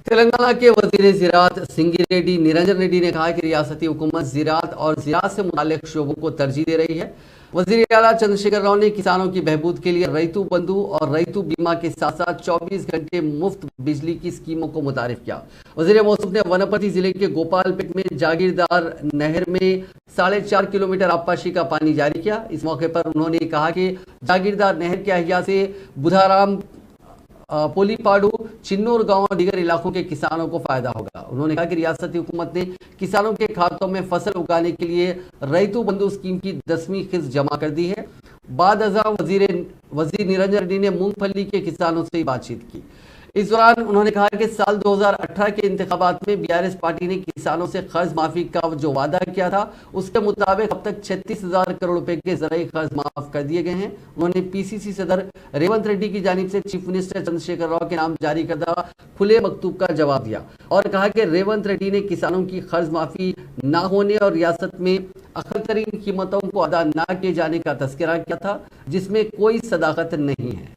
تلنگانہ کے وزیر زراعت سنگی ریڈی نرنجن ریڈی نے کہا کہ ریاستی حکومت زراعت اور زراعت سے متعلق شعبوں کو ترجیح دے رہی ہے۔ وزیر اعلیٰ چندر شیکھر راؤ نے کسانوں کی بہبود کے لیے ریتو بندھو اور ریتو بیمہ کے ساتھ ساتھ 24 گھنٹے مفت بجلی کی اسکیموں کو متعارف کیا۔ وزیر موصوف نے ونپتی ضلع کے گوپال پیٹ میں جاگیردار نہر میں 4.5 کلومیٹر آبپاشی کا پانی جاری کیا۔ اس موقع پر انہوں نے کہا کہ جاگیردار نہر کے احیا سے بدھارام، پولی پاڑو، چنور گاؤں اور دیگر علاقوں کے کسانوں کو فائدہ ہوگا۔ انہوں نے کہا کہ ریاستی حکومت نے کسانوں کے کھاتوں میں فصل اگانے کے لیے ریتو بندھو اسکیم کی 10ویں قسط جمع کر دی ہے۔ بعد ازاں وزیر نرنجن ریڈی نے مونگ پھلی کے کسانوں سے بات چیت کی۔ اس دوران انہوں نے کہا کہ سال 2018 کے انتخابات میں BRS پارٹی نے کسانوں سے قرض معافی کا جو وعدہ کیا تھا اس کے مطابق اب تک 36,000 کروڑ روپے کے زرعی قرض معاف کر دیے گئے ہیں۔ انہوں نے PCC صدر ریونت ریڈی کی جانب سے چیف منسٹر چندر شیکھر راؤ کے نام جاری کردہ کھلے مکتوب کا جواب دیا اور کہا کہ ریونت ریڈی نے کسانوں کی قرض معافی نہ ہونے اور ریاست میں اقل ترین قیمتوں کو ادا نہ کیے جانے کا تذکرہ کیا تھا، جس میں کوئی صداقت نہیں ہے۔